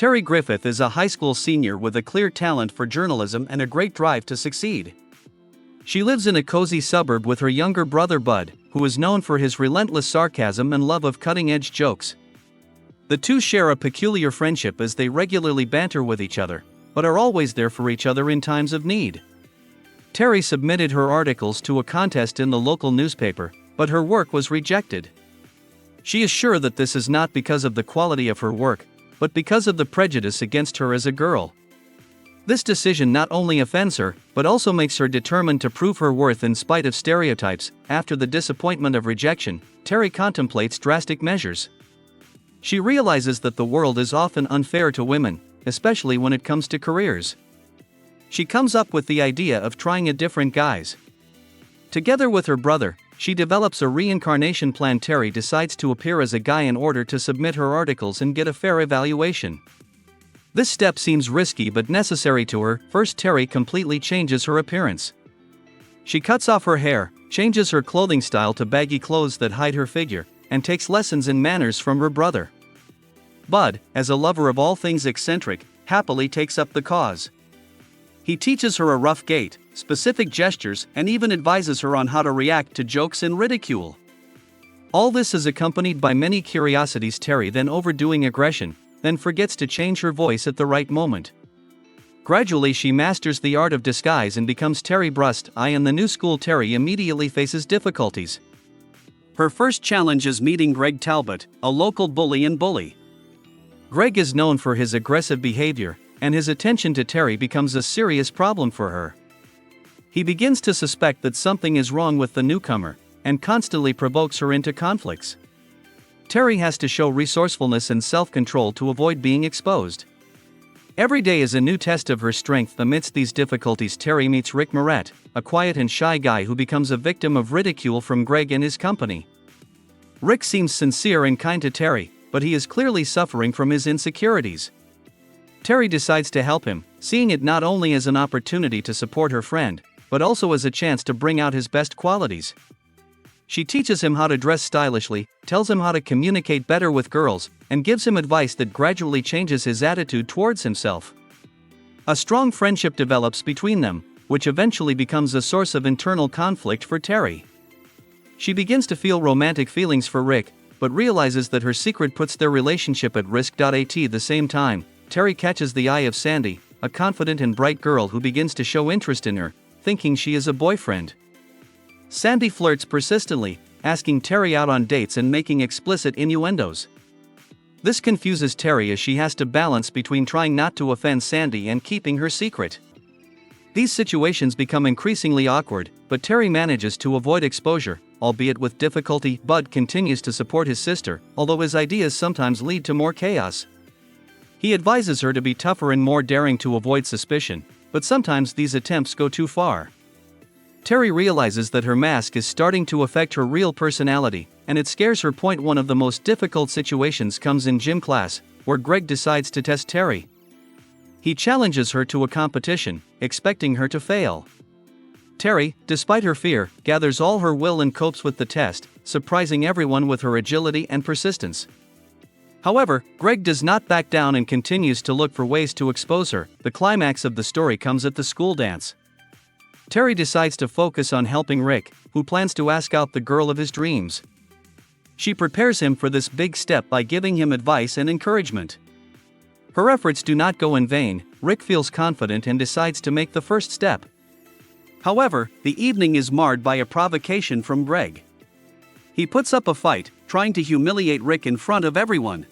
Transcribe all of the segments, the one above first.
Terry Griffith is a high school senior with a clear talent for journalism and a great drive to succeed. She lives in a cozy suburb with her younger brother Bud, who is known for his relentless sarcasm and love of cutting-edge jokes. The two share a peculiar friendship as they regularly banter with each other, but are always there for each other in times of need. Terry submitted her articles to a contest in the local newspaper, but her work was rejected. She is sure that this is not because of the quality of her work, but because of the prejudice against her as a girl. This decision not only offends her, but also makes her determined to prove her worth in spite of stereotypes. After the disappointment of rejection, Terry contemplates drastic measures. She realizes that the world is often unfair to women, especially when it comes to careers. She comes up with the idea of trying a different guise. Together with her brother, she develops a reincarnation plan. Terry decides to appear as a guy in order to submit her articles and get a fair evaluation. This step seems risky but necessary to her. First, Terry completely changes her appearance. She cuts off her hair, changes her clothing style to baggy clothes that hide her figure, and takes lessons in manners from her brother. Bud, as a lover of all things eccentric, happily takes up the cause. He teaches her a rough gait, specific gestures, and even advises her on how to react to jokes and ridicule. All this is accompanied by many curiosities. Terry then overdoing aggression, then forgets to change her voice at the right moment. Gradually she masters the art of disguise and becomes Terry Brust. In the new school, Terry immediately faces difficulties. Her first challenge is meeting Greg Talbot, a local bully and bully. Greg is known for his aggressive behavior, and his attention to Terry becomes a serious problem for her. He begins to suspect that something is wrong with the newcomer, and constantly provokes her into conflicts. Terry has to show resourcefulness and self-control to avoid being exposed. Every day is a new test of her strength. Amidst these difficulties, Terry meets Rick Moret, a quiet and shy guy who becomes a victim of ridicule from Greg and his company. Rick seems sincere and kind to Terry, but he is clearly suffering from his insecurities. Terry decides to help him, seeing it not only as an opportunity to support her friend, but also as a chance to bring out his best qualities. She teaches him how to dress stylishly, tells him how to communicate better with girls, and gives him advice that gradually changes his attitude towards himself. A strong friendship develops between them, which eventually becomes a source of internal conflict for Terry. She begins to feel romantic feelings for Rick, but realizes that her secret puts their relationship at risk. At the same time, Terry catches the eye of Sandy, a confident and bright girl who begins to show interest in her, thinking she is a boyfriend. Sandy flirts persistently, asking Terry out on dates and making explicit innuendos. This confuses Terry as she has to balance between trying not to offend Sandy and keeping her secret. These situations become increasingly awkward, but Terry manages to avoid exposure, albeit with difficulty. Bud continues to support his sister, although his ideas sometimes lead to more chaos. He advises her to be tougher and more daring to avoid suspicion, but sometimes these attempts go too far. Terry realizes that her mask is starting to affect her real personality, and it scares her. One of the most difficult situations comes in gym class, where Greg decides to test Terry. He challenges her to a competition, expecting her to fail. Terry, despite her fear, gathers all her will and copes with the test, surprising everyone with her agility and persistence. However, Greg does not back down and continues to look for ways to expose her. The climax of the story comes at the school dance. Terry decides to focus on helping Rick, who plans to ask out the girl of his dreams. She prepares him for this big step by giving him advice and encouragement. Her efforts do not go in vain. Rick feels confident and decides to make the first step. However, the evening is marred by a provocation from Greg. He puts up a fight, trying to humiliate Rick in front of everyone.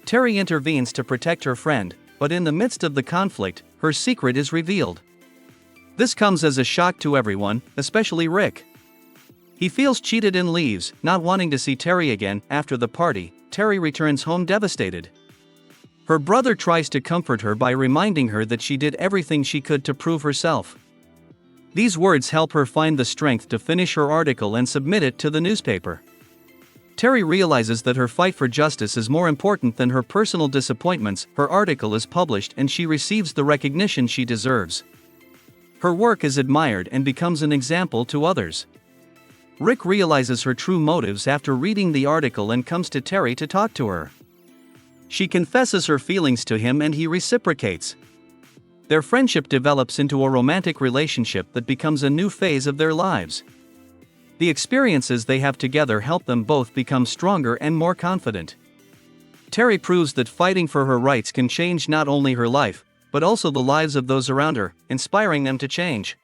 Terry intervenes to protect her friend, but in the midst of the conflict, her secret is revealed. This comes as a shock to everyone, especially Rick. He feels cheated and leaves, not wanting to see Terry again. After the party, Terry returns home devastated. Her brother tries to comfort her by reminding her that she did everything she could to prove herself. These words help her find the strength to finish her article and submit it to the newspaper. Terry realizes that her fight for justice is more important than her personal disappointments. Her article is published and she receives the recognition she deserves. Her work is admired and becomes an example to others. Rick realizes her true motives after reading the article and comes to Terry to talk to her. She confesses her feelings to him and he reciprocates. Their friendship develops into a romantic relationship that becomes a new phase of their lives. The experiences they have together help them both become stronger and more confident. Terry proves that fighting for her rights can change not only her life, but also the lives of those around her, inspiring them to change.